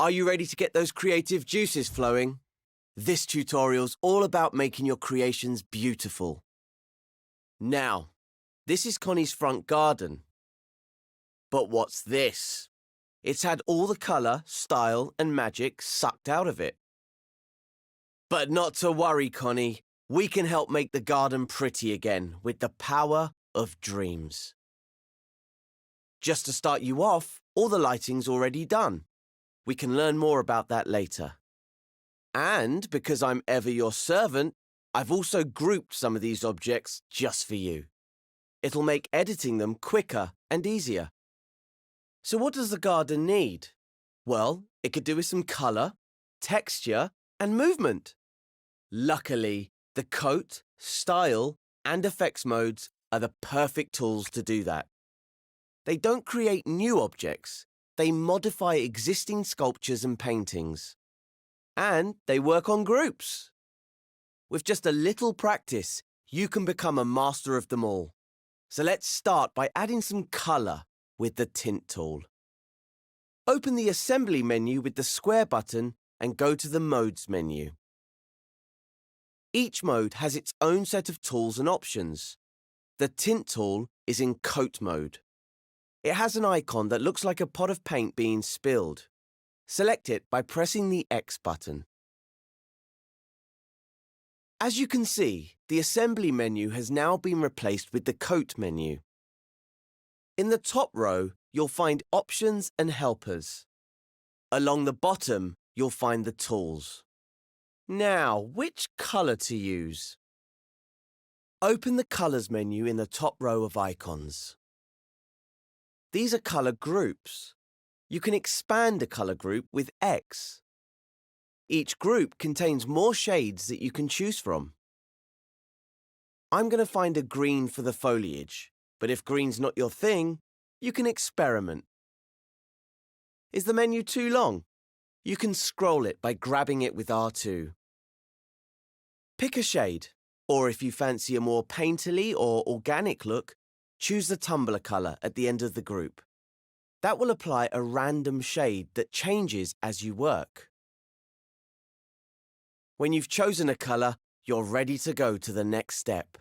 Are you ready to get those creative juices flowing? This tutorial's all about making your creations beautiful. Now, this is Connie's front garden. But what's this? It's had all the colour, style and magic sucked out of it. But not to worry, Connie. We can help make the garden pretty again with the power of dreams. Just to start you off, all the lighting's already done. We can learn more about that later. And because I'm ever your servant, I've also grouped some of these objects just for you. It'll make editing them quicker and easier. So what does the garden need? Well, it could do with some colour, texture and movement. Luckily, the coat, style and effects modes are the perfect tools to do that. They don't create new objects. They modify existing sculptures and paintings. And they work on groups. With just a little practice, you can become a master of them all. So let's start by adding some colour with the tint tool. Open the Assembly menu with the square button and go to the Modes menu. Each mode has its own set of tools and options. The tint tool is in coat mode. It has an icon that looks like a pot of paint being spilled. Select it by pressing the X button. As you can see, the Assembly menu has now been replaced with the Coat menu. In the top row, you'll find Options and Helpers. Along the bottom, you'll find the tools. Now, which colour to use? Open the Colours menu in the top row of icons. These are colour groups. You can expand a colour group with X. Each group contains more shades that you can choose from. I'm going to find a green for the foliage, but if green's not your thing, you can experiment. Is the menu too long? You can scroll it by grabbing it with R2. Pick a shade, or if you fancy a more painterly or organic look, choose the tumbler colour at the end of the group. That will apply a random shade that changes as you work. When you've chosen a colour, you're ready to go to the next step.